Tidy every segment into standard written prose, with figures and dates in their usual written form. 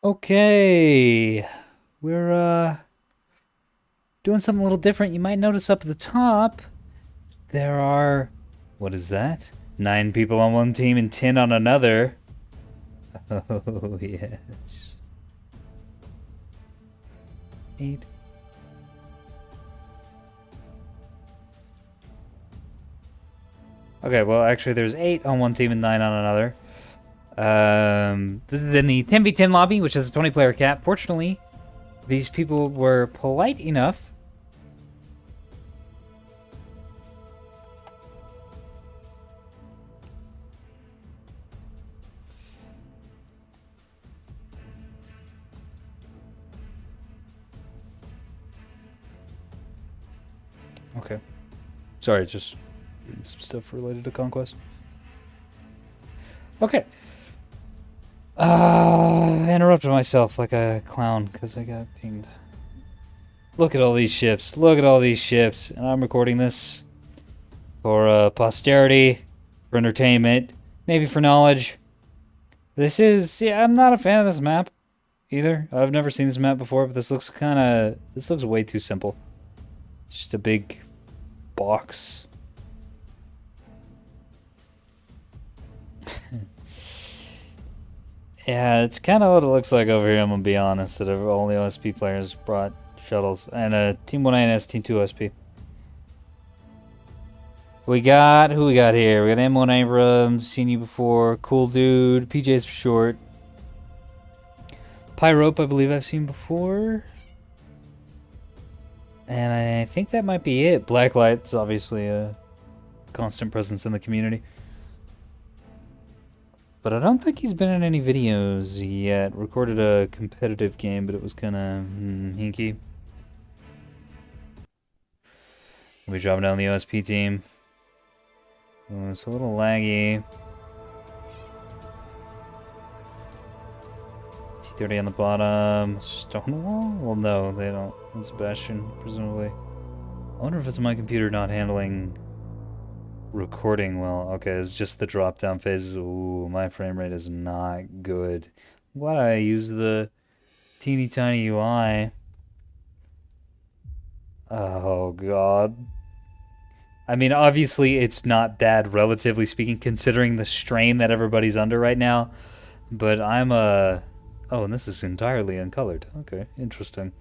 Okay, we're doing something a little different. You might notice up at the top there are, what is that? 9 people on one team and 10 on another. Oh yes. 8. Okay, well actually there's 8 on one team and 9 on another. This is in the 10v10 lobby, which has a 20-player cap. Fortunately, these people were polite enough. Okay. Sorry, just reading some stuff related to Conquest. Okay. I interrupted myself like a clown because I got pinged. Look at all these ships. Look at all these ships. And I'm recording this for posterity, for entertainment, maybe for knowledge. This is, yeah, I'm not a fan of this map either. I've never seen this map before, but this looks way too simple. It's just a big box. Yeah, it's kind of what it looks like over here, I'm gonna be honest, that all the OSP players brought shuttles. And Team 1A has Team 2 OSP. Who we got here? We got M1 Abrams, seen you before. Cool Dude, PJ's for short. Pyrope, I believe I've seen before. And I think that might be it. Blacklight's obviously a constant presence in the community. But I don't think he's been in any videos yet. Recorded a competitive game, but it was kind of hinky. We dropping down the OSP team. Oh, it's a little laggy. T30 on the bottom. Stonewall? Well, no, they don't. It's Bastion, presumably. I wonder if it's my computer not handling recording well. Okay, it's just the drop down phases. Ooh, my frame rate is not good. Why do I use the teeny tiny UI? Oh god. I mean, obviously it's not bad, relatively speaking, considering the strain that everybody's under right now. But I'm a... Oh, and this is entirely uncolored. Okay, interesting.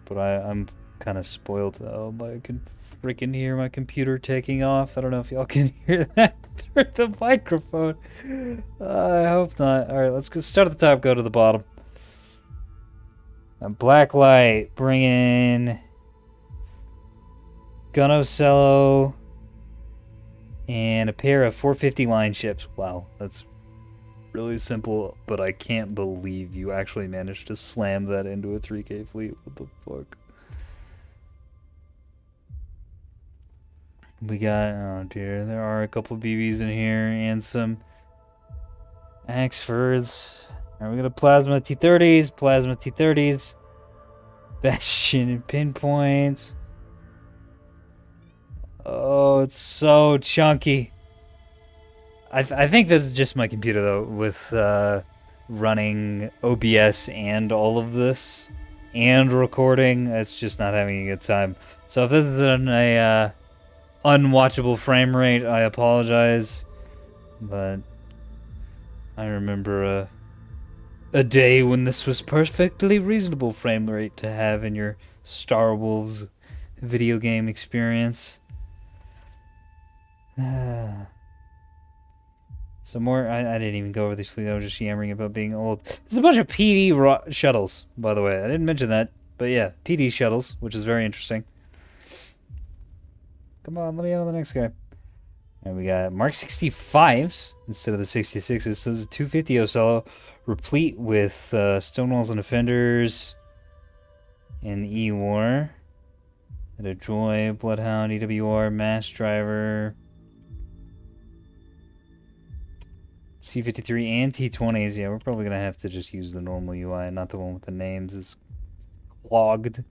But I'm kind of spoiled. Oh, I can freaking hear my computer taking off. I don't know if y'all can hear that through the microphone. I hope not. All right, let's start at the top, go to the bottom. A Blacklight, bring in Gunocello and a pair of 450 line ships. Wow, that's really simple, but I can't believe you actually managed to slam that into a 3K fleet. What the fuck? We got, oh dear, there are a couple of BBs in here and some Axfords. Alright, we got a Plasma T30s, Bastion and Pinpoints. Oh, it's so chunky. I think this is just my computer though, with running OBS and all of this and recording. It's just not having a good time. So if this is an unwatchable frame rate, I apologize. But I remember a day when this was perfectly reasonable frame rate to have in your Star Wolves video game experience. Some more. I didn't even go over this fleet. I was just yammering about being old. There's a bunch of PD shuttles, by the way. I didn't mention that. But yeah, PD shuttles, which is very interesting. Come on, let me get on the next guy. And we got Mark 65s instead of the 66s. So this is a 250 Ocello, replete with Stonewalls and Defenders and E-War. And a Joy, Bloodhound, EWR, Mass Driver, C53 and T20s. Yeah, we're probably going to have to just use the normal UI, not the one with the names. It's clogged.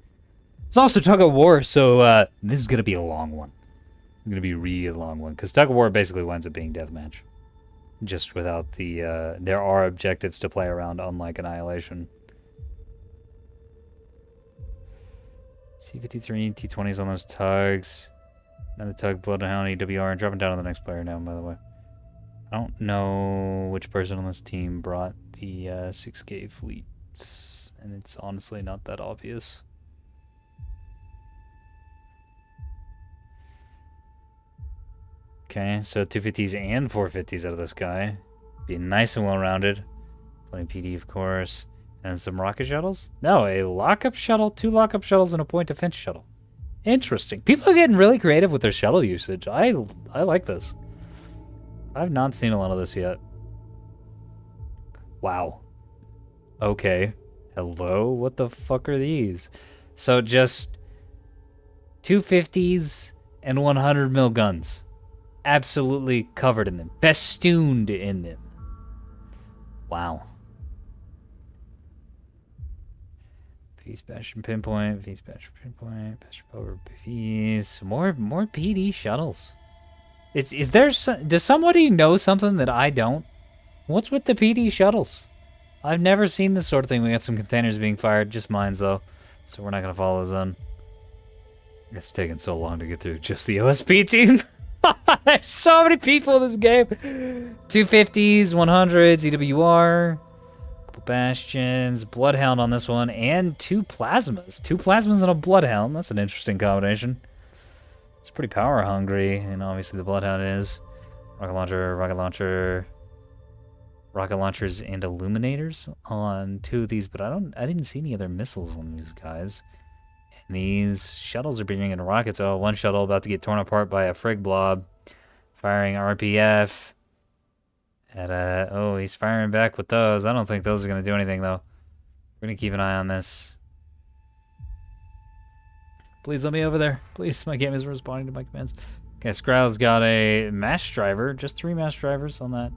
It's also Tug of War, so this is going to be a long one. It's going to be a really long one, because Tug of War basically winds up being deathmatch. just without the, there are objectives to play around, unlike Annihilation. C-53, T-20s on those tugs. Another tug, Bloodhound, EWR, and dropping down on the next player now, by the way. I don't know which person on this team brought the 6K fleets, and it's honestly not that obvious. Okay, so 250s and 450s out of this guy. Being nice and well-rounded. Plenty PD, of course. And some rocket shuttles? No, a lockup shuttle, 2 lockup shuttles, and a point defense shuttle. Interesting. People are getting really creative with their shuttle usage. I like this. I've not seen a lot of this yet. Wow. Okay. Hello? What the fuck are these? So just 250s and 100 mil guns. Absolutely covered in them. Festooned in them. Wow. Peace Bastion Pinpoint, Peace Bastion Pinpoint, Bastion Power Peace. More PD shuttles. Is there does somebody know something that I don't? What's with the PD shuttles? I've never seen this sort of thing. We got some containers being fired, just mines though, so we're not gonna follow zone. It's taken so long to get through just the OSP team. There's so many people in this game. 250s, 100s, EWR, couple bastions, Bloodhound on this one, and 2 plasmas. 2 plasmas and a Bloodhound. That's an interesting combination. It's pretty power hungry, and obviously the Bloodhound is. Rocket launchers and illuminators on 2 of these, but I didn't see any other missiles on these guys. And these shuttles are bringing rockets. Oh, one shuttle about to get torn apart by a frig blob, firing RPF. And oh, he's firing back with those. I don't think those are gonna do anything though. We're gonna keep an eye on this. Please let me over there. Please, my game isn't responding to my commands. Okay, Scrow's got a mass driver. Just 3 mass drivers on that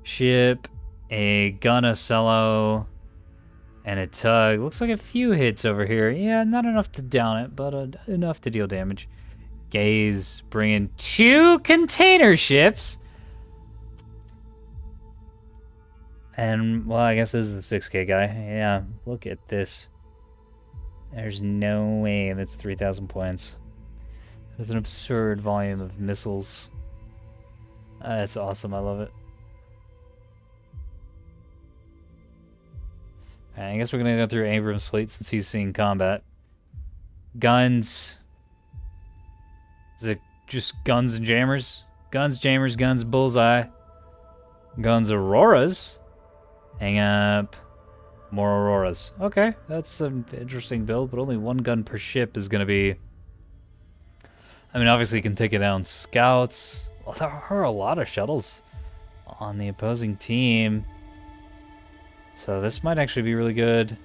ship. A gun, a cello, and a tug. Looks like a few hits over here. Yeah, not enough to down it, but enough to deal damage. Gaze bringing 2 container ships. And, well, I guess this is the 6K guy. Yeah, look at this. There's no way that's 3,000 points. That's an absurd volume of missiles. That's awesome. I love it. I guess we're going to go through Abrams' fleet since he's seeing combat. Guns. Is it just guns and jammers? Guns, jammers, guns, bullseye. Guns, auroras. Hang up. More auroras. Okay, that's an interesting build, but only 1 gun per ship is going to be... I mean, obviously you can take it down scouts. Well, there are a lot of shuttles on the opposing team. So this might actually be really good.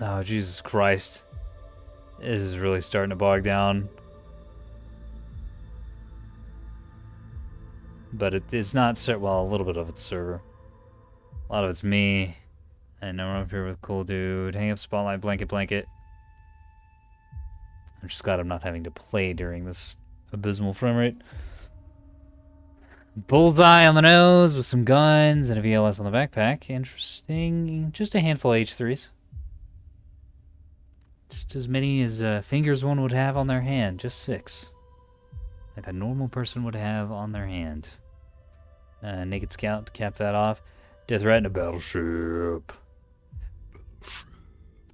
Oh, Jesus Christ. This is really starting to bog down. But it's not... Well, a little bit of it's server. A lot of it's me. And I'm up here with Cool Dude. Hang up Spotlight, Blanket. I'm just glad I'm not having to play during this abysmal frame rate. Bullseye on the nose with some guns and a VLS on the backpack. Interesting. Just a handful of H3s. Just as many as fingers one would have on their hand. Just 6. Like a normal person would have on their hand. Naked Scout to cap that off. Death Rat and a battleship.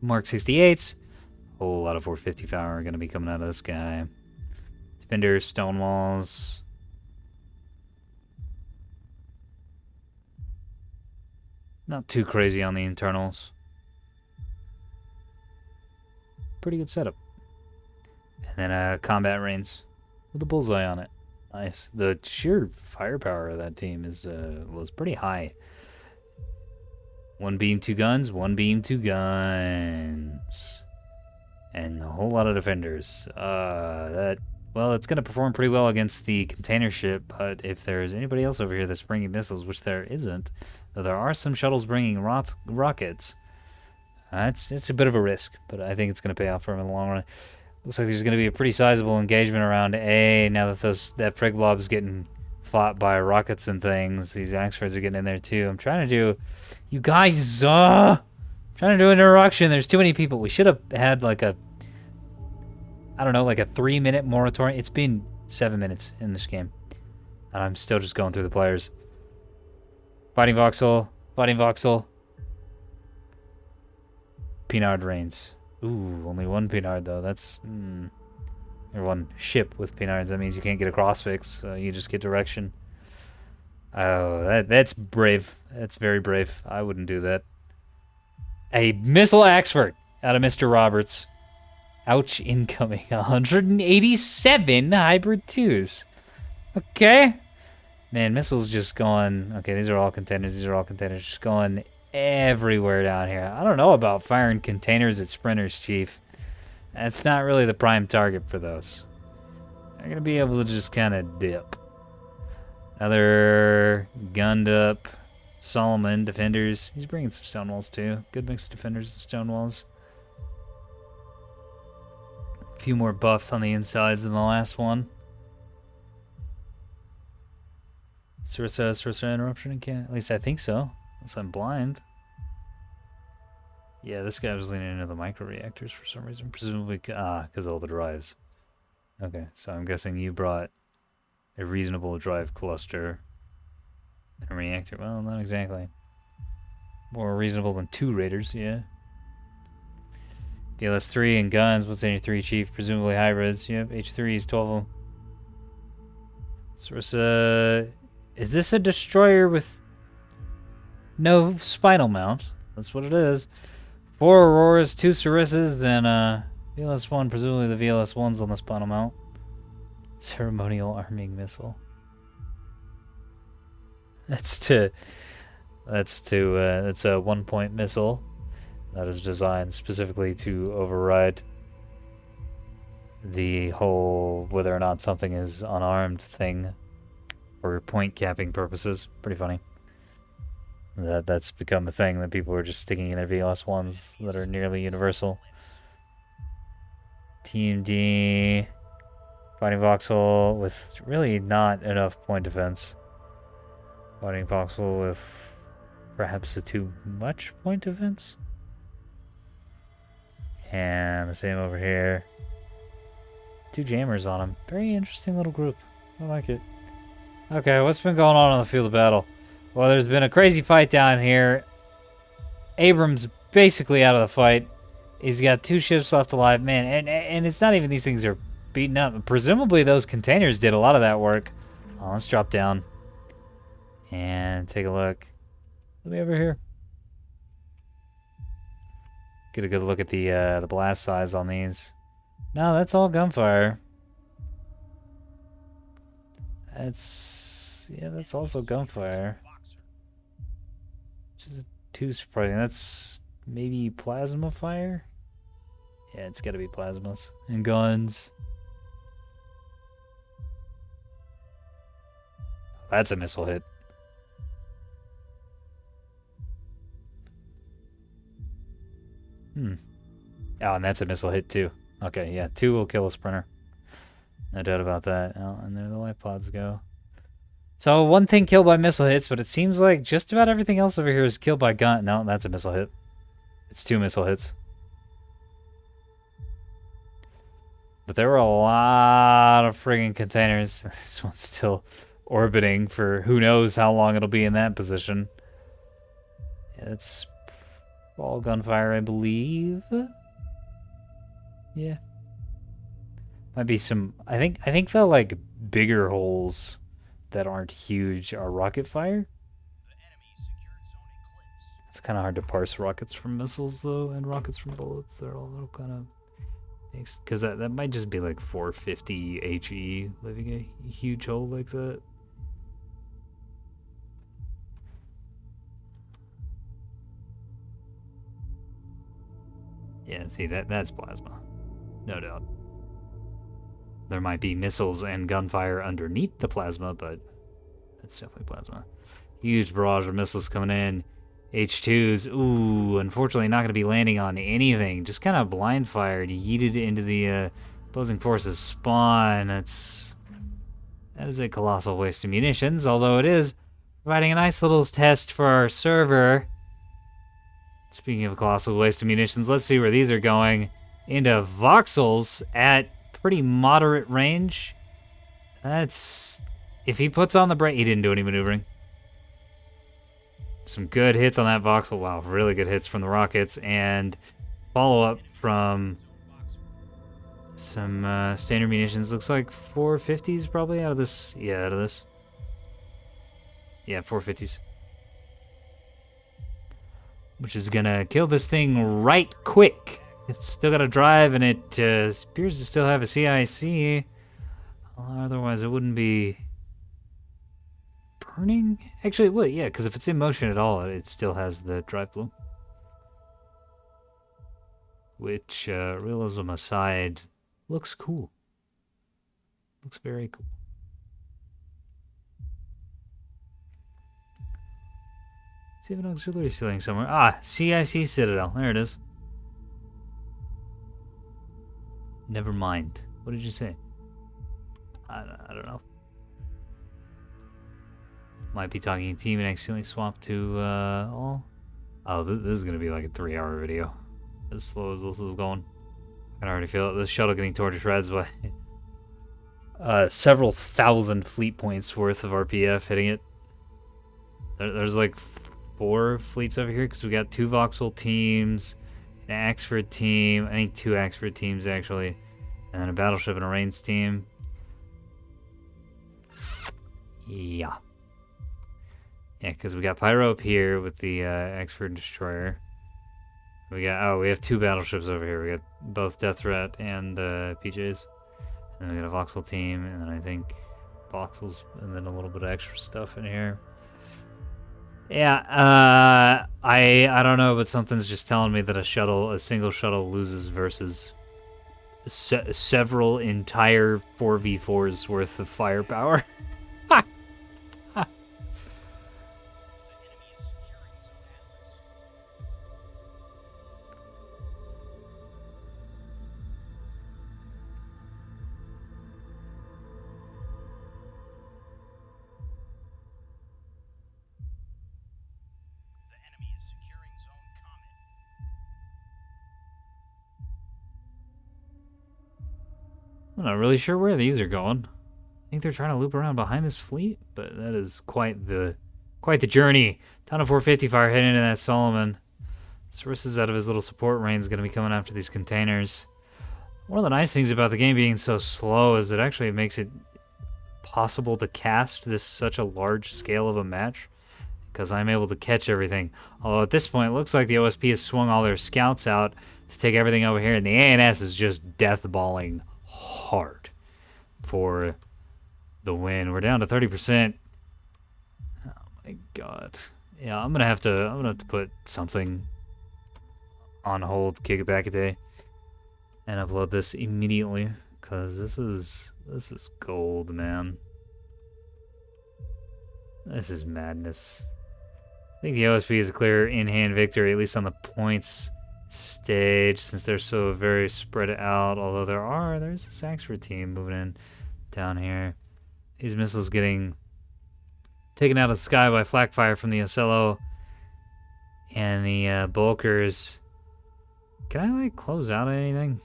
Mark 68s. Whole lot of 450 power are going to be coming out of this guy. Defenders, Stonewalls. Not too crazy on the internals. Pretty good setup. And then combat reigns with a bullseye on it. Nice. The sheer firepower of that team is was pretty high. 1 beam, 2 guns. 1 beam, 2 guns. And a whole lot of defenders. Well, it's going to perform pretty well against the container ship, but if there's anybody else over here that's bringing missiles, which there isn't, though there are some shuttles bringing rockets, it's a bit of a risk, but I think it's going to pay off for him in the long run. Looks like there's going to be a pretty sizable engagement around A. Now that that Prig Blob's getting fought by rockets and things, these Axfords are getting in there too. I'm trying to do... You guys, trying to do an introduction. There's too many people. We should have had like a... I don't know, like a 3-minute moratorium. It's been 7 minutes in this game. And I'm still just going through the players. Fighting Voxel. Fighting Voxel. Pinard reigns. Ooh, only one Pinard though. That's... or one ship with Pinards. That means you can't get a crossfix. So you just get direction. Oh, that's brave. That's very brave. I wouldn't do that. A missile Axford out of Mr. Roberts. Ouch, incoming. 187 hybrid 2s. Okay. Man, missiles just going... Okay, these are all containers. These are all containers. Just going everywhere down here. I don't know about firing containers at sprinters, Chief. That's not really the prime target for those. They're going to be able to just kind of dip. Another gunned up Solomon defenders. He's bringing some stone walls too. Good mix of defenders and stone walls. A few more buffs on the insides than the last one. Sorcerer interruption again? At least I think so. Unless I'm blind. Yeah, this guy was leaning into the micro reactors for some reason. Presumably, because of all the drives. Okay, so I'm guessing you brought a reasonable drive cluster and a reactor. Well, not exactly. More reasonable than 2 raiders, yeah. DLS-3 and guns. What's in your 3, Chief? Presumably hybrids. Yep, H3s, 12 of them. Sarissa... Is this a destroyer with no spinal mount? That's what it is. 4 Auroras, 2 Sarissas, and VLS-1. Presumably the VLS-1's on the spinal mount. Ceremonial arming missile. That's a 1-point missile that is designed specifically to override the whole whether or not something is unarmed thing for point capping purposes. Pretty funny. That's become a thing that people are just sticking in their VLS-1s that are nearly universal. TMD. Fighting Voxel with really not enough point defense. Fighting Voxel with perhaps a too much point defense. And the same over here. 2 jammers on him. Very interesting little group. I like it. Okay, what's been going on the field of battle? Well, there's been a crazy fight down here. Abram's basically out of the fight. He's got 2 ships left alive. Man, and it's not even these things are beaten up. Presumably those containers did a lot of that work. Let's drop down and take a look. What do we over here? Get a good look at the blast size on these. No, that's all gunfire. That's also gunfire. Which is too surprising. That's maybe plasma fire. Yeah, it's got to be plasmas and guns. That's a missile hit. Oh, and that's a missile hit too. Okay, yeah, 2 will kill a sprinter. No doubt about that. Oh, and there the life pods go. So 1 thing killed by missile hits, but it seems like just about everything else over here is killed by gun. No, that's a missile hit. It's 2 missile hits. But there were a lot of friggin' containers. This one's still orbiting for who knows how long it'll be in that position. It's all gunfire, I believe. Yeah. Might be some... I think the, like, bigger holes that aren't huge are rocket fire. It's kind of hard to parse rockets from missiles, though, and rockets from bullets. They're all kind of... Because that might just be, like, 450 HE leaving a huge hole like that. Yeah, see, that's plasma. No doubt. There might be missiles and gunfire underneath the plasma, but that's definitely plasma. Huge barrage of missiles coming in. H2s. Ooh, unfortunately not going to be landing on anything. Just kind of blind fired. Yeeted into the Opposing forces spawn. That is a colossal waste of munitions, although it is providing a nice little test for our server. Speaking of a colossal waste of munitions, let's see where these are going. Into voxels at pretty moderate range. That's... If he puts on the brake... He didn't do any maneuvering. Some good hits on that voxel. Wow, really good hits from the rockets. And follow-up from some standard munitions. Looks like 450s probably out of this. Yeah, out of this. Yeah, 450s. Which is gonna kill this thing right quick. It's still got to drive, and it appears to still have a CIC. Otherwise, it wouldn't be burning. Actually, it would, yeah, because if it's in motion at all, it still has the drive bloom. Which, realism aside, looks cool. Looks very cool. See if an auxiliary ceiling somewhere. Ah, CIC Citadel. There it is. Never mind. What did you say? I don't know. Might be talking team and accidentally swap to all. Oh, this is going to be like a 3-hour video. As slow as this is going. I can already feel it. This shuttle getting torn to shreds by several thousand fleet points worth of RPF hitting it. There's like 4 fleets over here because we got 2 voxel teams, an Axford team, I think 2 Axford teams actually, and then a battleship and a Reigns team. Yeah. Yeah, because we got Pyro up here with the Axford destroyer. We have 2 battleships over here. We got both Death Threat and PJs. And then we got a voxel team, and then I think voxels, and then a little bit of extra stuff in here. Yeah, I don't know, but something's just telling me that a single shuttle loses versus several entire 4v4s worth of firepower. I'm not really sure where these are going. I think they're trying to loop around behind this fleet, but that is quite the journey. Ton of 450 fire hitting into that Solomon. Sources out of his little support range is going to be coming after these containers. One of the nice things about the game being so slow is it actually makes it possible to cast this such a large scale of a match because I'm able to catch everything. Although at this point, it looks like the OSP has swung all their scouts out to take everything over here, and the ANS is just deathballing hard for the win. We're down to 30%. Oh my god. Yeah, I'm gonna have to put something on hold, kick it back a day, and upload this immediately because this is gold, man. This is madness. I think the OSP is a clear in-hand victory, at least on the points stage, since they're so very spread out. Although there's a Saxford team moving in down here. These missiles getting taken out of the sky by flak fire from the Ocello and the Bulkers. Can I like close out anything?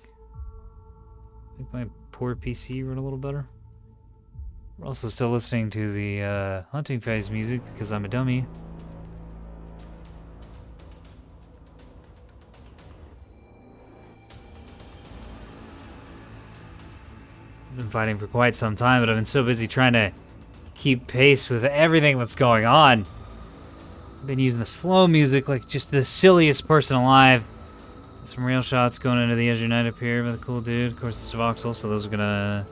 Make my poor PC run a little better. We're also still listening to the hunting phase music because I'm a dummy. I've been fighting for quite some time, but I've been so busy trying to keep pace with everything that's going on. I've been using the slow music like just the silliest person alive. Some real shots going into the Azure Knight up here by the cool dude. Of course, it's Voxel, so those are gonna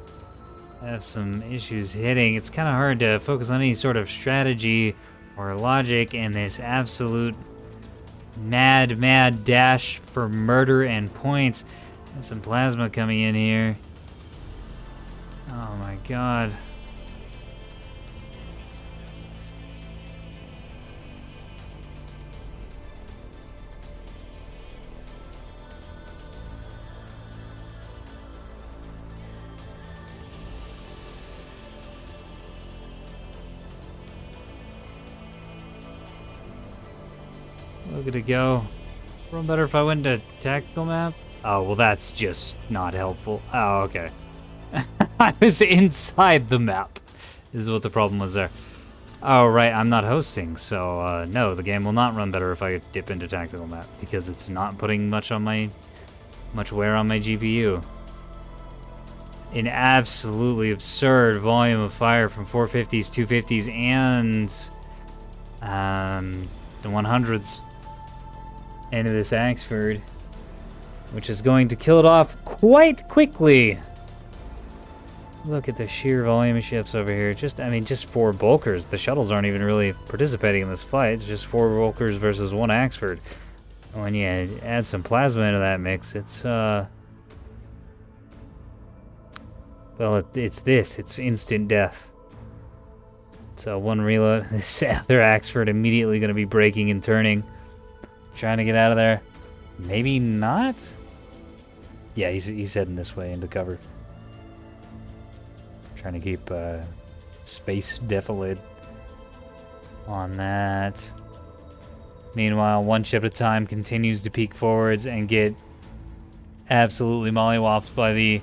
have some issues hitting. It's kind of hard to focus on any sort of strategy or logic in this absolute mad dash for murder and points. And some plasma coming in here. Oh my god. Look at it go. Run better if I went to tactical map? Oh, well, that's just not helpful. Oh, okay. I was inside the map, is what the problem was there. Oh, right, I'm not hosting, so no, the game will not run better if I dip into tactical map, because it's not putting much wear on my GPU. An absolutely absurd volume of fire from 450s, 250s, and the 100s into this Axford, which is going to kill it off quite quickly. Look at the sheer volume of ships over here. Just 4 bulkers. The shuttles aren't even really participating in this fight. It's just 4 bulkers versus 1 Axford. When you add some plasma into that mix, it's, well, it's instant death. So 1 reload. This other Axford immediately going to be braking and turning. Trying to get out of there. Maybe not? Yeah, he's heading this way into cover. Trying to keep space defilade on that. Meanwhile, 1 ship at a time continues to peek forwards and get absolutely mollywopped by the...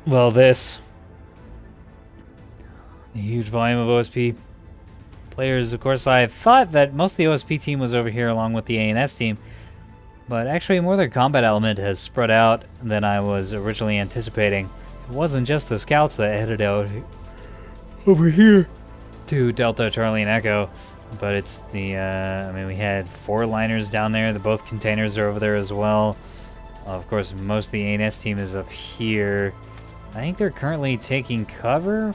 well, this. A huge volume of OSP players. Of course, I thought that most of the OSP team was over here along with the ANS team, but actually more of their combat element has spread out than I was originally anticipating. It wasn't just the scouts that headed out over here to Delta, Charlie, and Echo, but it's the, we had 4 liners down there. Both containers are over there as well. Of course, most of the ANS team is up here. I think they're currently taking cover.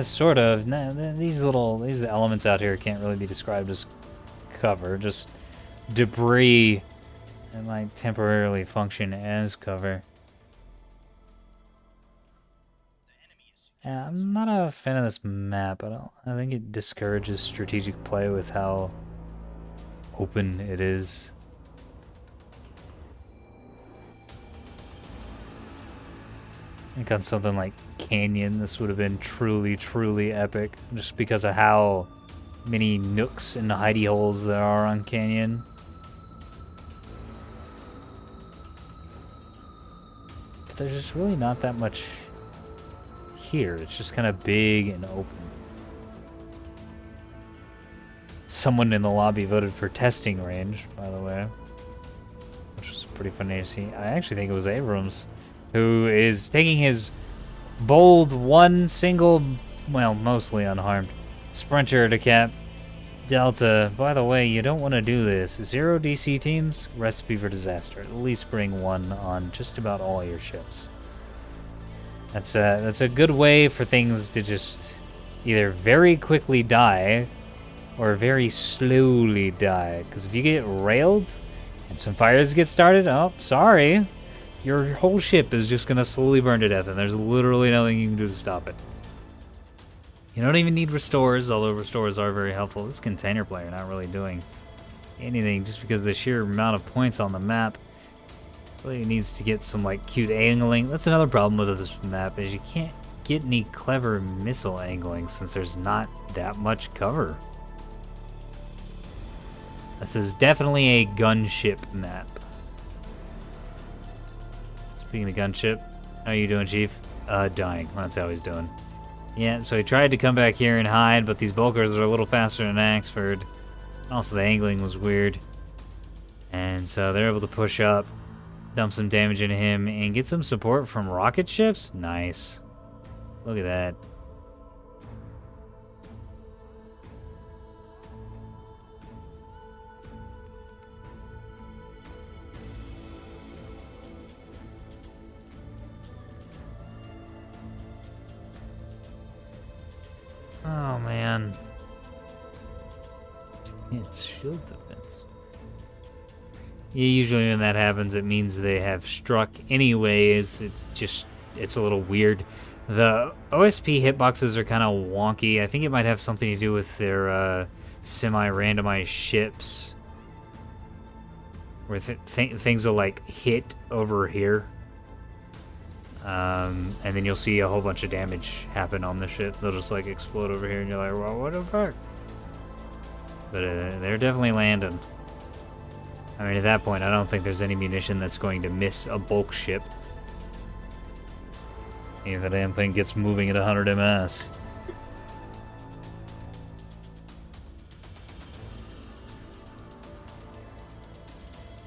Sort of. Nah, these elements out here can't really be described as cover. Just debris that might temporarily function as cover. Yeah, I'm not a fan of this map. I think it discourages strategic play with how open it is. I think on something like Canyon, this would have been truly, truly epic, just because of how many nooks and hidey holes there are on Canyon. But there's just really not that much here. It's just kind of big and open. Someone in the lobby voted for testing range, by the way, which was pretty funny to see. I actually think it was Abrams, who is taking his bold mostly unharmed sprinter to cap Delta. By the way, you don't want to do this. 0 DC teams, recipe for disaster. At least bring 1 on just about all your ships. That's a good way for things to just either very quickly die or very slowly die. Because if you get railed and some fires get started, oh, sorry. Your whole ship is just going to slowly burn to death, and there's literally nothing you can do to stop it. You don't even need restores, although restores are very helpful. This container player not really doing anything just because of the sheer amount of points on the map. Really needs to get some like cute angling. That's another problem with this map, is you can't get any clever missile angling since there's not that much cover. This is definitely a gunship map. Speaking of gunship, how you doing, Chief? Dying. That's how he's doing. Yeah, so he tried to come back here and hide, but these bulkers are a little faster than Axford. Also, the angling was weird. And so they're able to push up, dump some damage into him, and get some support from rocket ships? Nice. Look at that. Oh, man. It's shield defense. Yeah, usually when that happens, it means they have struck anyways. It's a little weird. The OSP hitboxes are kind of wonky. I think it might have something to do with their semi-randomized ships, where things will like hit over here. And then you'll see a whole bunch of damage happen on the ship. They'll just like explode over here, and you're like, well, what the fuck? But they're definitely landing. I mean, at that point, I don't think there's any munition that's going to miss a bulk ship. Even if the damn thing gets moving at 100 ms.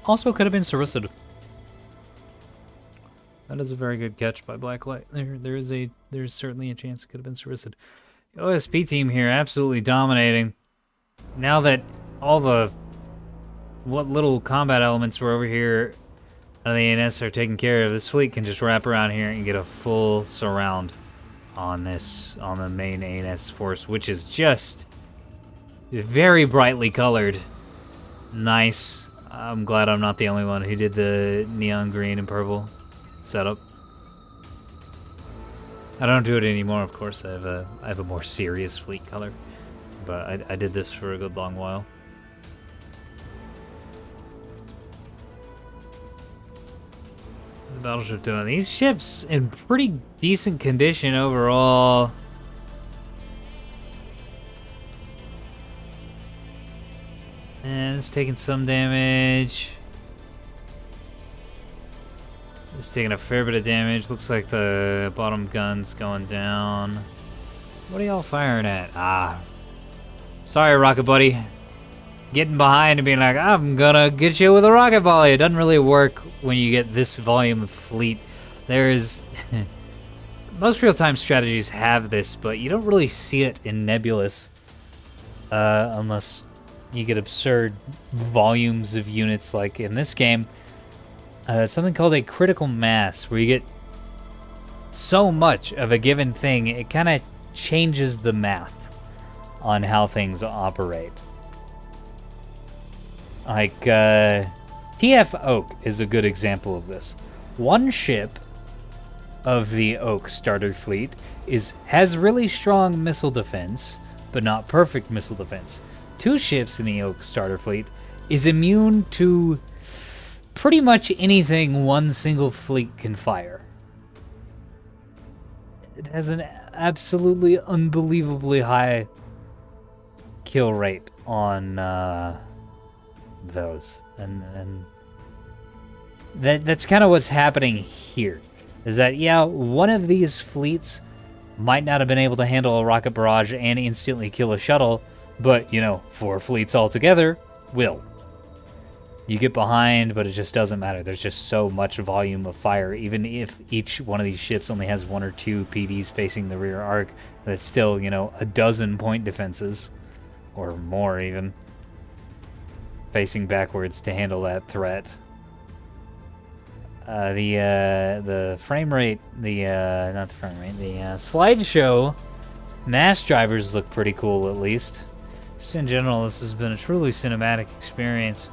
Also could have been Sarissad. That is a very good catch by Blacklight. There's certainly a chance it could have been Sarissad. OSP team here absolutely dominating. Now that all the what little combat elements were over here on the ANS are taken care of, this fleet can just wrap around here and get a full surround on the main ANS force, which is just very brightly colored. Nice. I'm glad I'm not the only one who did the neon green and purple setup. I don't do it anymore, of course. I have a more serious fleet color, but I did this for a good long while. What's the battleship doing? These ships in pretty decent condition overall. And it's taking some damage. It's taking a fair bit of damage. Looks like the bottom gun's going down. What are y'all firing at? Ah. Sorry, rocket buddy. Getting behind and being like, I'm gonna get you with a rocket volley. It doesn't really work when you get this volume of fleet. There is... Most real-time strategies have this, but you don't really see it in Nebulous. Unless you get absurd volumes of units like in this game. Something called a critical mass, where you get so much of a given thing, it kind of changes the math on how things operate. Like, TF Oak is a good example of this. One ship of the Oak starter fleet has really strong missile defense, but not perfect missile defense. Two ships in the Oak starter fleet is immune to pretty much anything one single fleet can fire. It has an absolutely unbelievably high kill rate on those, and that's kind of what's happening here. Is that, yeah, one of these fleets might not have been able to handle a rocket barrage and instantly kill a shuttle, but, you know, 4 fleets altogether will. You get behind, but it just doesn't matter. There's just so much volume of fire. Even if each one of these ships only has 1 or 2 PDs facing the rear arc, that's still, you know, a dozen point defenses, or more even, facing backwards to handle that threat. The frame rate, not the frame rate, the slideshow mass drivers look pretty cool, at least. Just in general, this has been a truly cinematic experience.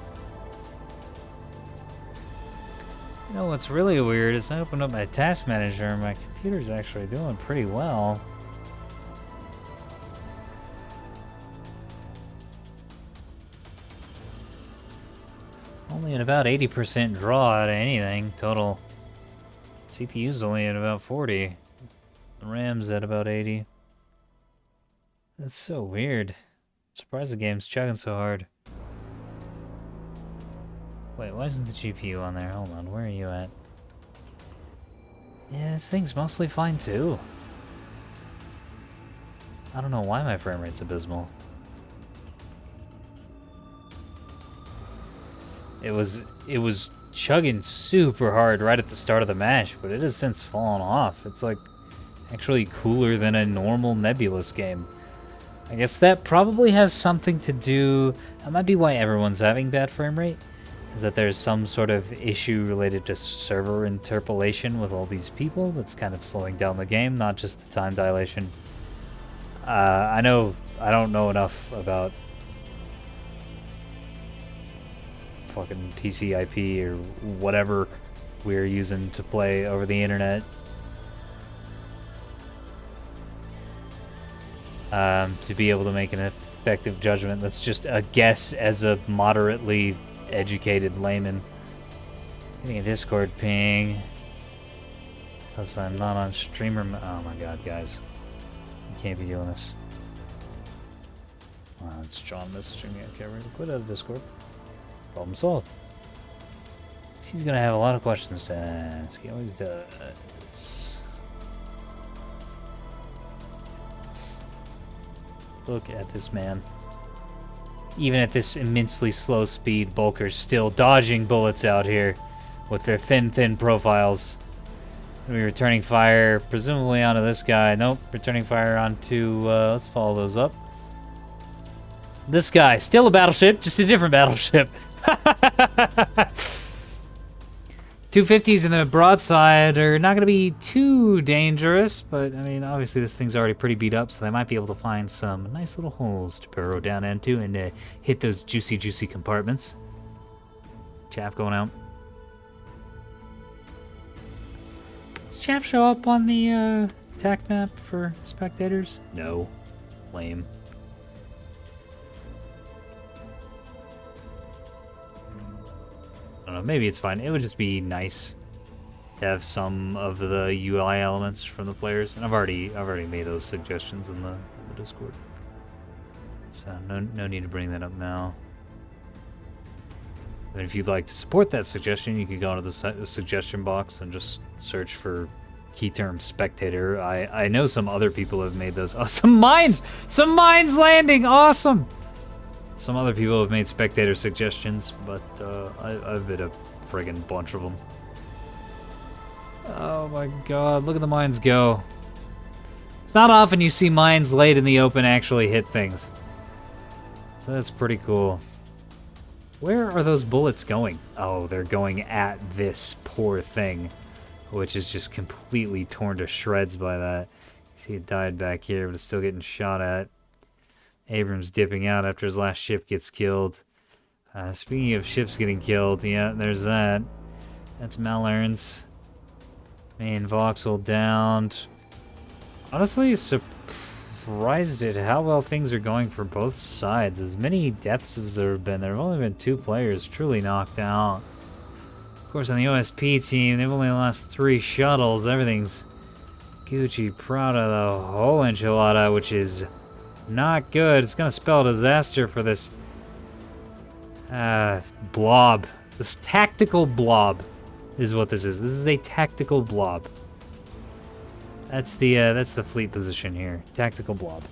You know what's really weird is I opened up my task manager and my computer's actually doing pretty well. Only at about 80% draw out of anything total. CPU's only at about 40. The RAM's at about 80. That's so weird. I'm surprised the game's chugging so hard. Wait, why isn't the GPU on there? Hold on, where are you at? Yeah, this thing's mostly fine too. I don't know why my frame rate's abysmal. It was chugging super hard right at the start of the match, but it has since fallen off. It's like actually cooler than a normal Nebulous game. I guess that probably has something to do... That might be why everyone's having bad frame rate. Is that there's some sort of issue related to server interpolation with all these people that's kind of slowing down the game, not just the time dilation. I don't know enough about fucking TCP or whatever we're using to play over the internet. To be able to make an effective judgment. That's just a guess as a moderately educated layman. Getting a Discord ping. Because I'm not on streamer. Oh my god, guys. You can't be doing this. Wow. It's John messaging me. Okay, we're gonna quit out of Discord. Problem solved. He's gonna have a lot of questions to ask. He always does. Look at this man. Even at this immensely slow speed, Bulker's still dodging bullets out here with their thin profiles. Gonna be returning fire, presumably onto this guy. Nope, returning fire onto, let's follow those up. This guy, still a battleship, just a different battleship. 250s in the broadside are not going to be too dangerous, but, I mean, obviously this thing's already pretty beat up, so they might be able to find some nice little holes to burrow down into and hit those juicy compartments. Chaff going out. Does Chaff show up on the attack map for spectators? No. Lame. I don't know, maybe it's fine. It would just be nice to have some of the UI elements from the players, and I've already made those suggestions in the Discord, so no need to bring that up now. I mean, if you'd like to support that suggestion, you could go into the suggestion box and just search for key term spectator. I know some other people have made those. Oh, some mines landing, awesome. Some other people have made spectator suggestions, but I've made a friggin' bunch of them. Oh my god, look at the mines go. It's not often you see mines laid in the open actually hit things. So that's pretty cool. Where are those bullets going? Oh, they're going at this poor thing, which is just completely torn to shreds by that. You see it died back here, but it's still getting shot at. Abrams dipping out after his last ship gets killed. Speaking of ships getting killed, yeah, there's that. That's Malern's. Main voxel downed. Honestly, surprised at how well things are going for both sides. As many deaths as there have only been 2 players truly knocked out. Of course, on the OSP team, they've only lost 3 shuttles. Everything's Gucci Prada, the whole enchilada, which is not good. It's gonna spell disaster for this blob. This tactical blob is what this is. This is a tactical blob. That's the fleet position here. Tactical blob.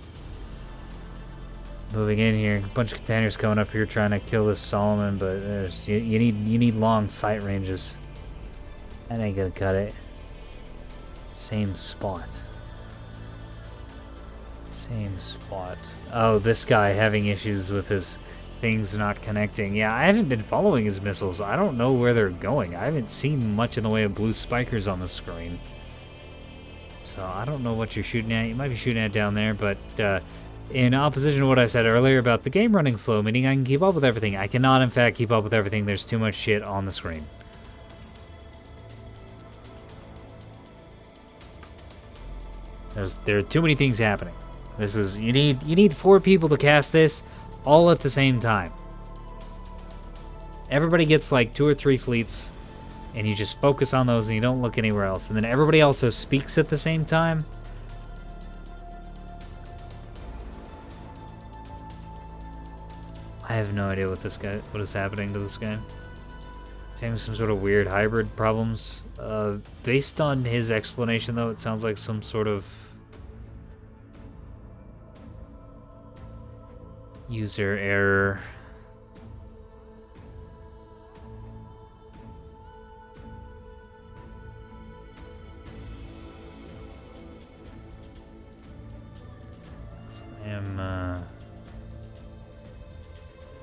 Moving in here, a bunch of containers coming up here trying to kill this Solomon, but you need long sight ranges. That ain't gonna cut it. Same spot. Same spot. Oh, this guy having issues with his things not connecting. Yeah, I haven't been following his missiles. I don't know where they're going. I haven't seen much in the way of blue spikers on the screen. So I don't know what you're shooting at. You might be shooting at down there, but in opposition to what I said earlier about the game running slow, meaning I can keep up with everything, I cannot, in fact, keep up with everything. There's too much shit on the screen. There are too many things happening. This is you need 4 people to cast this all at the same time. Everybody gets like 2 or 3 fleets, and you just focus on those and you don't look anywhere else. And then everybody also speaks at the same time. I have no idea what is happening to this guy. He's having some sort of weird hybrid problems. Based on his explanation, though, it sounds like some sort of user error.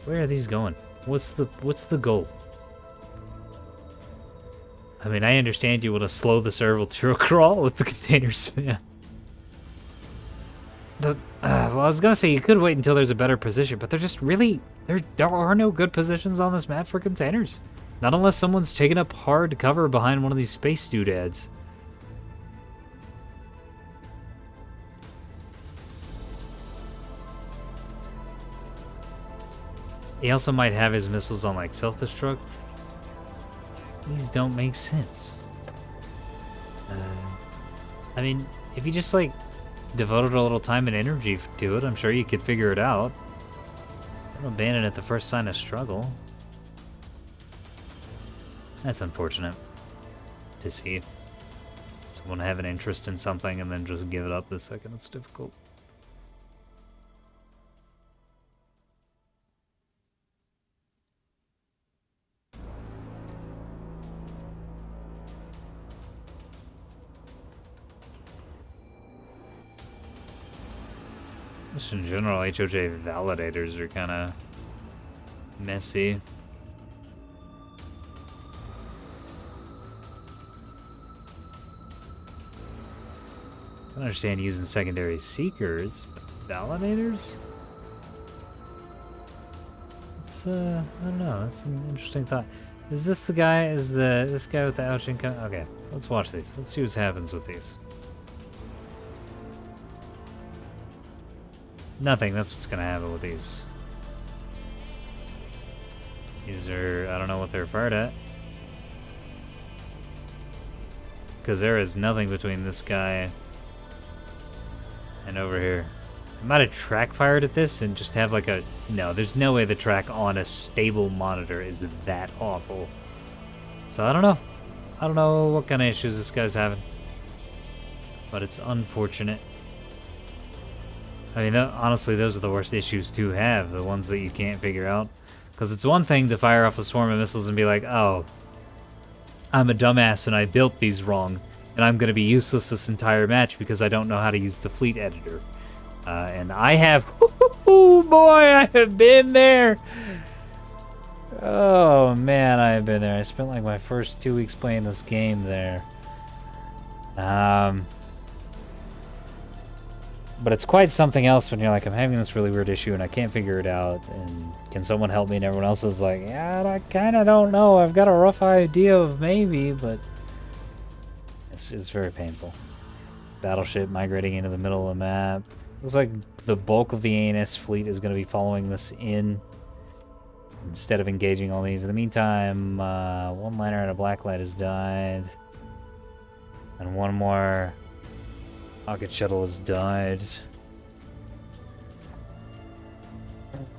Where are these going? What's the goal? I mean, I understand you want to slow the serval to a crawl with the container spam. But, well, I was gonna say you could wait until there's a better position, but there are no good positions on this map for containers. Not unless someone's taking up hard cover behind one of these space doodads. He also might have his missiles on, like, self-destruct. These don't make sense. I mean, if you just, like, devoted a little time and energy to it, I'm sure you could figure it out. Don't abandon at the first sign of struggle. That's unfortunate to see. Someone have an interest in something and then just give it up the second it's difficult. Just in general, HOJ validators are kind of messy. I don't understand using secondary seekers, but validators? It's, I don't know, that's an interesting thought. Is this the guy, this guy with the ouch income? Okay, let's watch these. Let's see what happens with these. Nothing, that's what's gonna happen with these. These are, I don't know what they're fired at. Because there is nothing between this guy and over here. I might have track fired at this and just have like a... No, there's no way the track on a stable monitor is that awful. So I don't know. I don't know what kind of issues this guy's having. But it's unfortunate. I mean, honestly, those are the worst issues to have. The ones that you can't figure out. Because it's one thing to fire off a swarm of missiles and be like, oh, I'm a dumbass and I built these wrong. And I'm going to be useless this entire match because I don't know how to use the fleet editor. And I have... Oh, boy, I have been there. Oh, man, I have been there. I spent like my first 2 weeks playing this game there. But it's quite something else when you're like, I'm having this really weird issue and I can't figure it out. And can someone help me? And everyone else is like, yeah, I kind of don't know. I've got a rough idea of maybe, but it's very painful. Battleship migrating into the middle of the map. Looks like the bulk of the ANS fleet is going to be following this in instead of engaging all these. In the meantime, one liner and a black light has died. And one more rocket shuttle has died.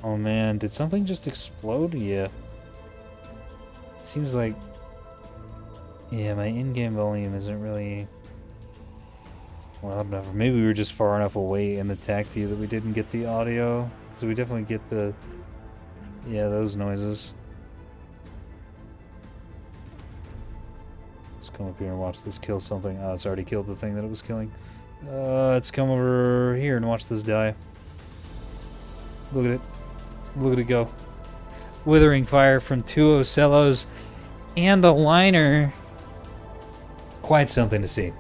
Oh man, did something just explode? Yeah. It seems like... Yeah, my in-game volume isn't really loud enough. Or maybe we were just far enough away in the TAC view that we didn't get the audio. So we definitely get the... Yeah, those noises. Let's come up here and watch this kill something. Oh, it's already killed the thing that it was killing. Let's come over here and watch this die. Look at it. Look at it go. Withering fire from 2 Ocellos and a liner. Quite something to see.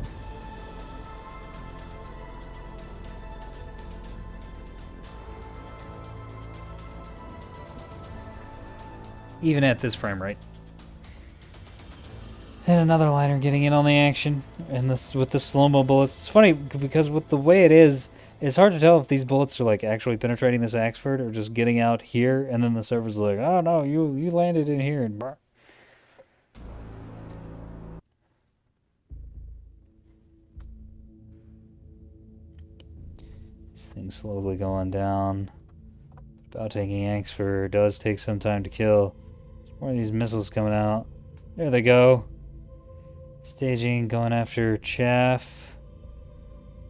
Even at this frame rate. And another liner getting in on the action, and this with the slow-mo bullets. It's funny because with the way it is, it's hard to tell if these bullets are like actually penetrating this Axford or just getting out here, and then the server's like, "Oh no, you landed in here." And this thing's slowly going down. About taking Axford does take some time to kill. There's more of these missiles coming out. There they go. Staging, going after Chaff.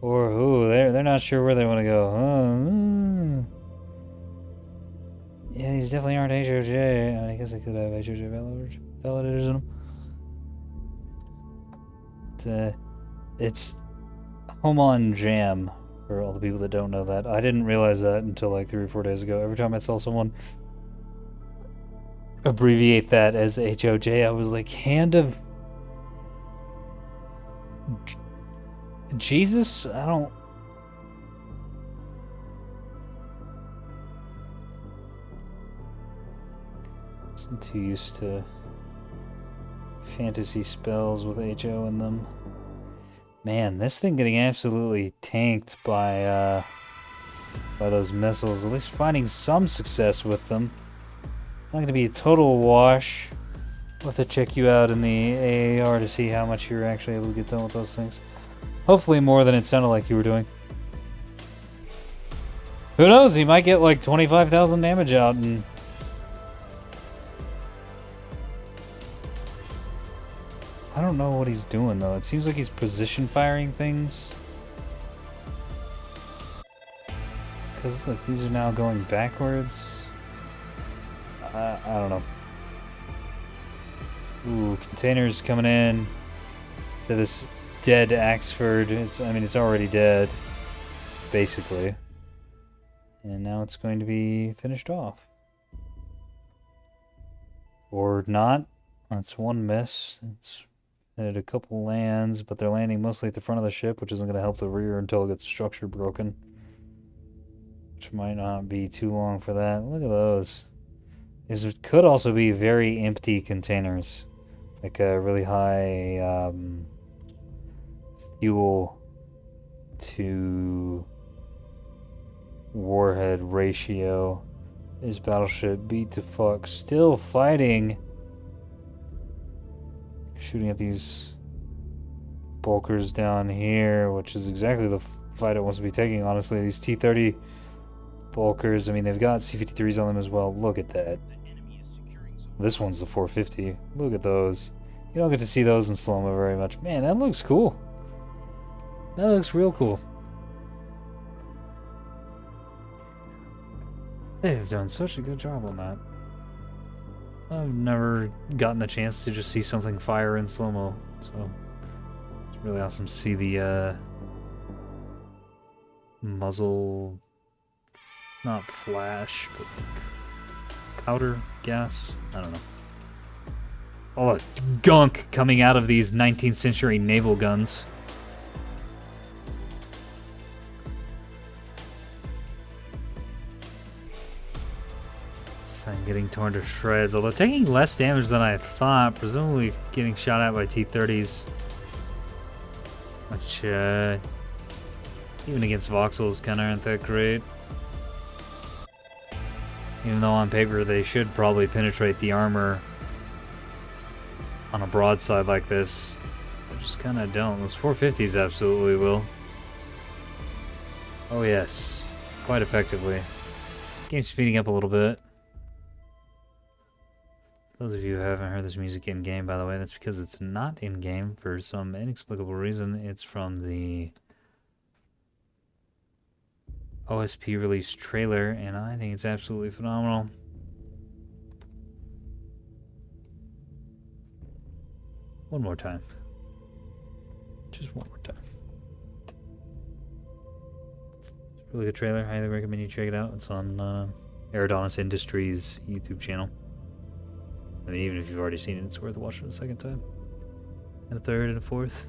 Or who? They're not sure where they want to go. Yeah, these definitely aren't HOJ. I guess I could have HOJ validators in them. It's Home on Jam, for all the people that don't know that. I didn't realize that until like 3 or 4 days ago. Every time I saw someone abbreviate that as HOJ, I was like, Hand of Jesus? I don't... I'm too used to fantasy spells with HO in them. Man, this thing getting absolutely tanked by those missiles. At least finding some success with them. Not going to be a total wash. We'll have to check you out in the AAR to see how much you're actually able to get done with those things. Hopefully more than it sounded like you were doing. Who knows? He might get like 25,000 damage out and... I don't know what he's doing though. It seems like he's position firing things. Because look, these are now going backwards. I don't know. Ooh, containers coming in to this dead Axford. I mean, it's already dead, basically. And now it's going to be finished off. Or not. That's one miss. It's hit a couple lands, but they're landing mostly at the front of the ship, which isn't going to help the rear until it gets structure broken. Which might not be too long for that. Look at those. It could also be very empty containers. Like a really high fuel to warhead ratio. Is battleship beat to fuck still fighting, shooting at these bulkers down here, which is exactly the fight it wants to be taking. Honestly, these T-30 bulkers, I mean, they've got C-53s on them as well. Look at that. This one's the 450. Look at those. You don't get to see those in slow-mo very much. Man, that looks cool. That looks real cool. They've done such a good job on that. I've never gotten the chance to just see something fire in slow-mo, so it's really awesome to see the muzzle, not flash, but like powder gas. I don't know. All the gunk coming out of these 19th century naval guns. Sign getting torn to shreds, although taking less damage than I thought, presumably getting shot at by T-30s. Which, even against voxels, kind of aren't that great. Even though on paper they should probably penetrate the armor on a broadside like this. They just kind of don't. Those 450s absolutely will. Oh yes, quite effectively. Game's speeding up a little bit. Those of you who haven't heard this music in-game, by the way, that's because it's not in-game for some inexplicable reason. It's from the OSP release trailer, and I think it's absolutely phenomenal. One more time. Just one more time. It's a really good trailer. Highly recommend you check it out. It's on Aerodonis Industries YouTube channel. I mean, even if you've already seen it, it's worth watching a second time. And a third and a fourth.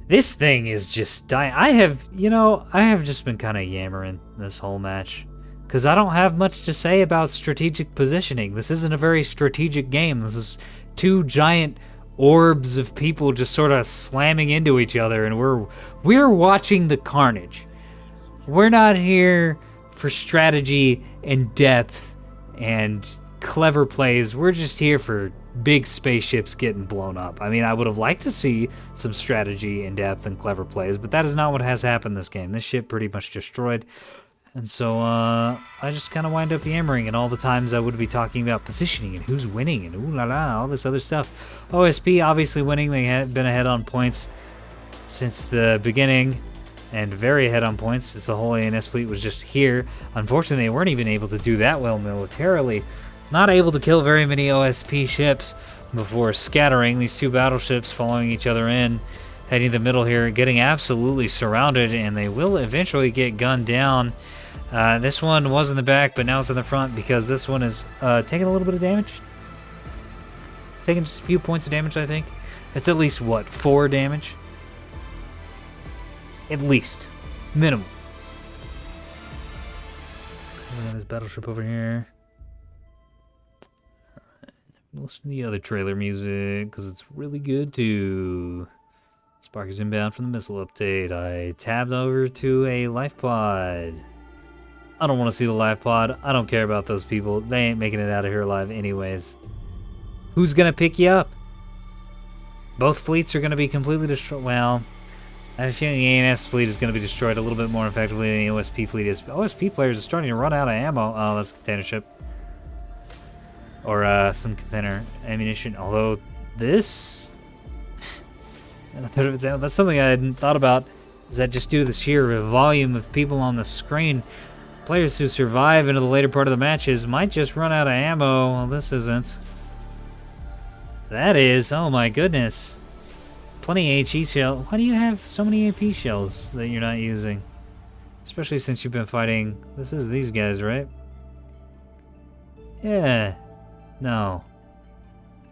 This thing is just dying. I have just been kind of yammering this whole match. Because I don't have much to say about strategic positioning. This isn't a very strategic game. This is two giant orbs of people just sort of slamming into each other, and we're watching the carnage. We're not here for strategy and depth and clever plays. We're just here for big spaceships getting blown up. I mean, I would have liked to see some strategy and depth and clever plays, but that is not what has happened this game. This ship pretty much destroyed. And so I just kind of wind up yammering, and all the times I would be talking about positioning and who's winning and ooh la la, all this other stuff. OSP obviously winning. They had been ahead on points since the beginning, and very ahead on points since the whole ANS fleet was just here. Unfortunately, they weren't even able to do that well militarily. Not able to kill very many OSP ships before scattering. These two battleships following each other in, heading to the middle here, getting absolutely surrounded, and they will eventually get gunned down. This one was in the back, but now it's in the front because this one is taking a little bit of damage. Taking just a few points of damage, I think. It's at least, what, 4 damage? At least. Minimum. Got this battleship over here. Listen to the other trailer music, because it's really good too. Spark is inbound from the missile update. I tabbed over to a life pod. I don't want to see the life pod. I don't care about those people. They ain't making it out of here alive anyways. Who's going to pick you up? Both fleets are going to be completely destroyed. Well, I have a feeling the ANS fleet is going to be destroyed a little bit more effectively than the OSP fleet is. OSP players are starting to run out of ammo. Oh, that's a container ship. Or some container ammunition. Although this... that's something I hadn't thought about. Is that just due to the sheer volume of people on the screen, players who survive into the later part of the matches might just run out of ammo. Well, this isn't. That is. Oh my goodness. Plenty of HE shell. Why do you have so many AP shells that you're not using? Especially since you've been fighting... This is these guys, right? Yeah. No.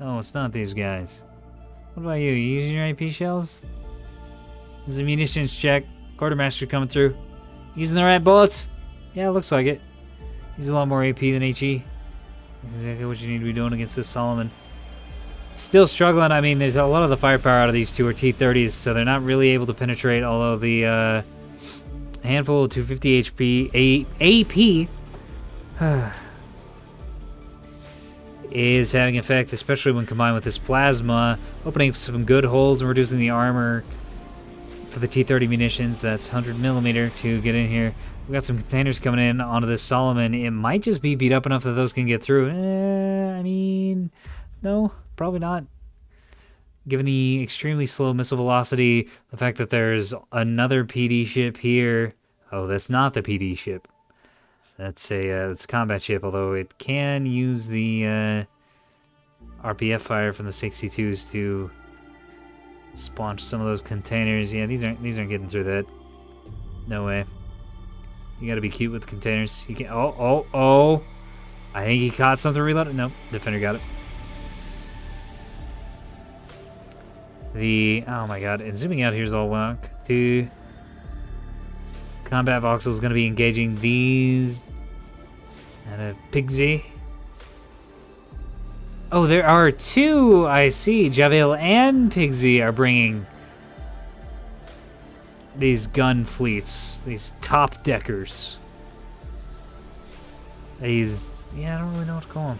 No, it's not these guys. What about you? You using your AP shells? This is a munitions check. Quartermaster coming through. Using the right bullets? Yeah, it looks like it. He's a lot more AP than HE. That's exactly what you need to be doing against this Solomon. Still struggling. I mean, there's a lot of the firepower out of these two are T-30s, so they're not really able to penetrate, although the handful of 250 HP AP is having effect, especially when combined with this plasma, opening up some good holes and reducing the armor for the T-30 munitions. That's 100mm to get in here. We got some containers coming in onto this Solomon. It might just be beat up enough that those can get through. I mean, no. Probably not. Given the extremely slow missile velocity, the fact that there's another PD ship here. Oh, that's not the PD ship. That's it's a combat ship, although it can use the RPF fire from the 62s to spawn some of those containers. Yeah, these aren't getting through that. No way. You gotta be cute with containers. You can. Oh! I think he caught something reloaded. Nope, defender got it. Oh my god, and zooming out here's all wonk. Two combat voxel is going to be engaging these and a Pigsy. Oh, there are two, I see. Javel and Pigsy are bringing these gun fleets, these top deckers. These, yeah, I don't really know what to call them.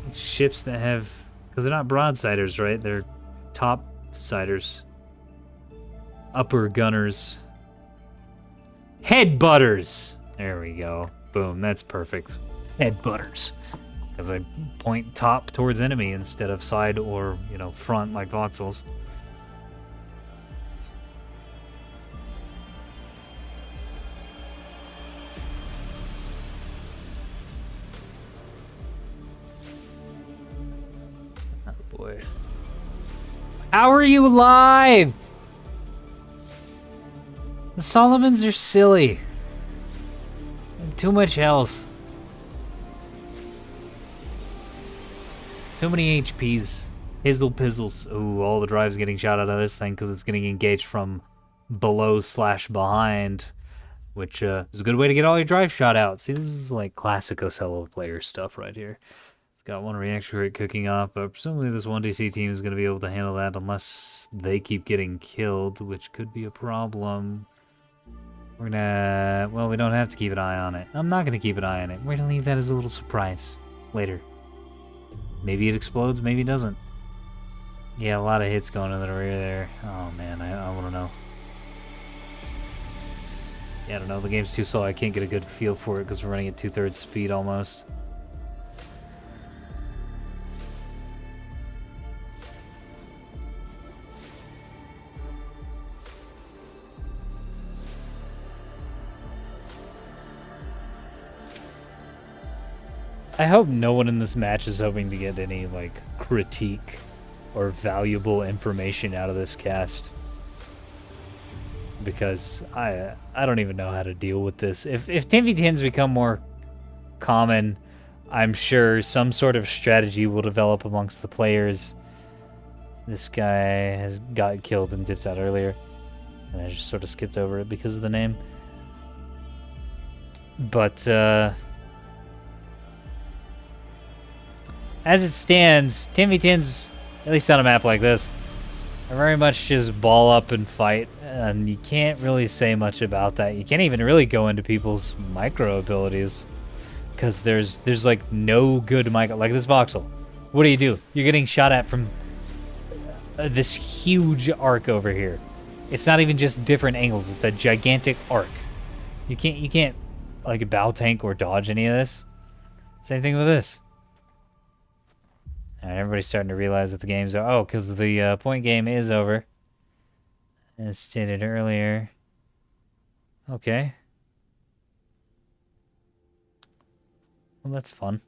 These ships that have, because they're not broadsiders, right? They're top siders, upper gunners, head butters. There we go. Boom. That's perfect. Head butters. Because I point top towards enemy instead of side or, you know, front like voxels. Oh boy. How are you alive? The Solomons are silly. And too much health. Too many HPs. Hizzle pizzles. Ooh, all the drives getting shot out of this thing because it's getting engaged from below/behind, which is a good way to get all your drive shot out. See, this is like classic Ocello player stuff right here. Got one reaction rate cooking off, but presumably this 1DC team is going to be able to handle that unless they keep getting killed, which could be a problem. We're gonna... Well, we don't have to keep an eye on it. I'm not going to keep an eye on it. We're going to leave that as a little surprise later. Maybe it explodes, maybe it doesn't. Yeah, a lot of hits going in the rear there. Oh, man, I want to know. Yeah, I don't know. The game's too slow. I can't get a good feel for it because we're running at 2/3 speed almost. I hope no one in this match is hoping to get any, like, critique or valuable information out of this cast. Because I don't even know how to deal with this. If 10v10s become more common, I'm sure some sort of strategy will develop amongst the players. This guy has got killed and dipped out earlier. And I just sort of skipped over it because of the name. But, as it stands, 10v10s, at least on a map like this, are very much just ball up and fight, and you can't really say much about that. You can't even really go into people's micro abilities, because there's like no good micro, like this voxel. What do? You're getting shot at from this huge arc over here. It's not even just different angles. It's a gigantic arc. You can't like bow tank or dodge any of this. Same thing with this. All right, everybody's starting to realize that the game's oh, because the point game is over, as stated earlier. Okay. Well, that's fun.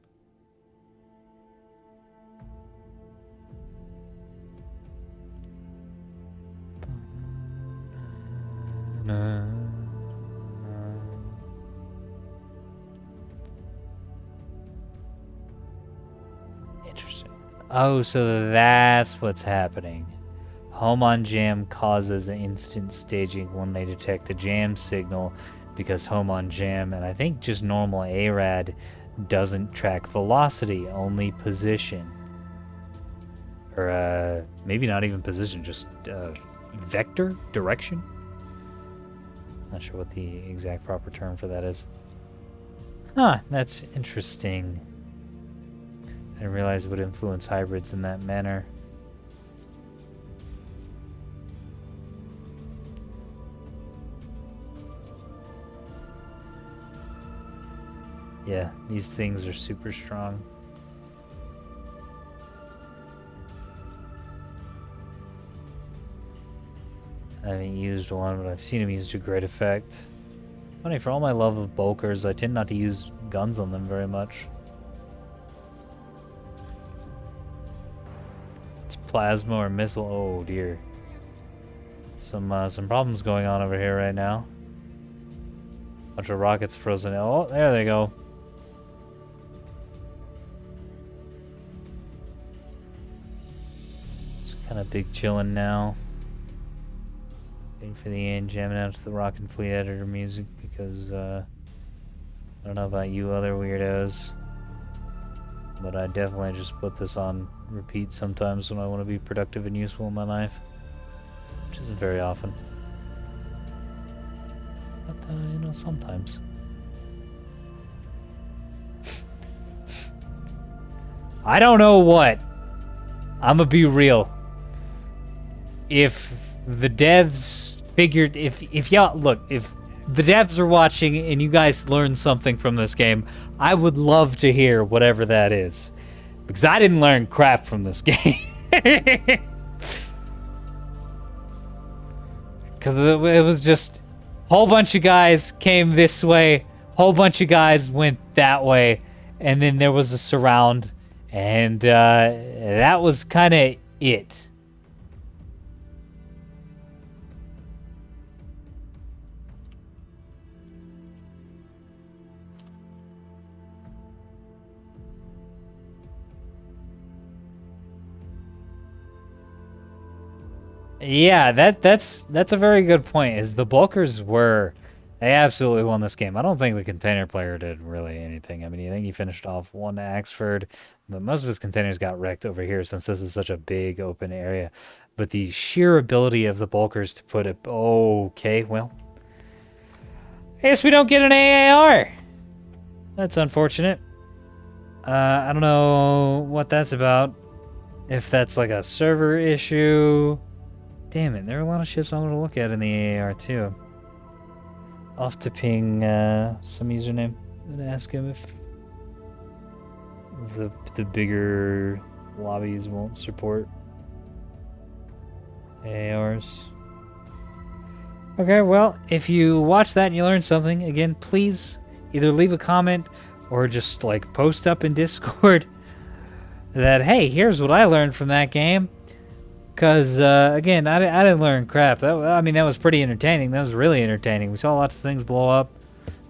Interesting. Oh, so that's what's happening. Home on jam causes an instant staging when they detect the jam signal, because home on jam and I think just normal ARAD doesn't track velocity, only position. Or maybe not even position, just vector direction. Not sure what the exact proper term for that is. Huh, that's interesting. I didn't realize it would influence hybrids in that manner. Yeah, these things are super strong. I haven't used one, but I've seen them used to great effect. It's funny, for all my love of bulkers, I tend not to use guns on them very much. It's plasma or missile. Oh dear. Some problems going on over here right now. Bunch of rockets frozen. Oh, there they go. It's kind of big chilling now. Waiting for the end, jamming out to the Rocket Fleet editor music because I don't know about you other weirdos, but I definitely just put this on repeat sometimes when I want to be productive and useful in my life, which isn't very often. But you know, sometimes. I don't know what. I'm gonna be real. If the devs figured, if y'all look, if the devs are watching and you guys learned something from this game, I would love to hear whatever that is, because I didn't learn crap from this game. Because it was just a whole bunch of guys came this way, whole bunch of guys went that way, and then there was a surround, and that was kind of it. Yeah, that's a very good point. Is the bulkers they absolutely won this game. I don't think the container player did really anything. I mean, I think he finished off one Axford, but most of his containers got wrecked over here since this is such a big open area. But the sheer ability of the bulkers to put it, okay, well, I guess we don't get an AAR. That's unfortunate. I don't know what that's about. If that's like a server issue. Damn it, there are a lot of ships I want to look at in the AAR too. I'll have to ping some username and ask him if the bigger lobbies won't support AARs. Okay, well, if you watch that and you learned something, again, please either leave a comment or just like post up in Discord that, hey, here's what I learned from that game. Because, again, I didn't learn crap. I mean, that was pretty entertaining. That was really entertaining. We saw lots of things blow up.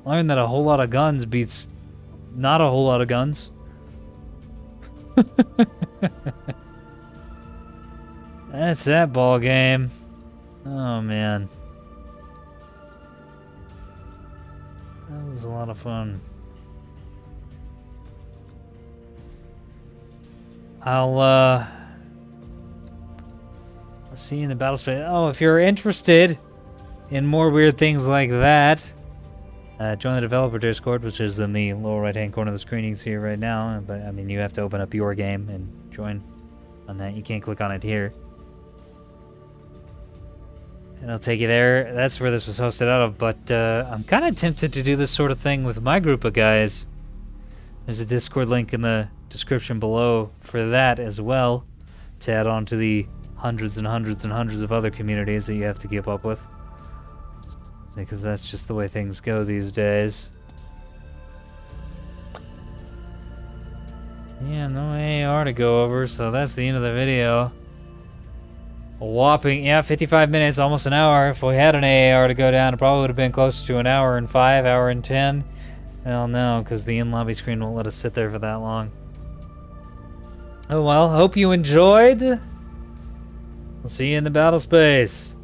Learned that a whole lot of guns beats not a whole lot of guns. That's that ball game. Oh, man. That was a lot of fun. I'll see you in the battle space. Oh, if you're interested in more weird things like that, join the developer Discord, which is in the lower right-hand corner of the screen. You can see it right now. But I mean, you have to open up your game and join on that. You can't click on it here. and it'll take you there. That's where this was hosted out of, but I'm kind of tempted to do this sort of thing with my group of guys. There's a Discord link in the description below for that as well, to add on to the hundreds and hundreds and hundreds of other communities that you have to keep up with. Because that's just the way things go these days. Yeah, no AR to go over, so that's the end of the video. A whopping, 55 minutes, almost an hour. If we had an AR to go down, it probably would have been closer to an hour and 5, hour and 10. Well, no, because the in-lobby screen won't let us sit there for that long. Oh well, hope you enjoyed. We'll see you in the battle space.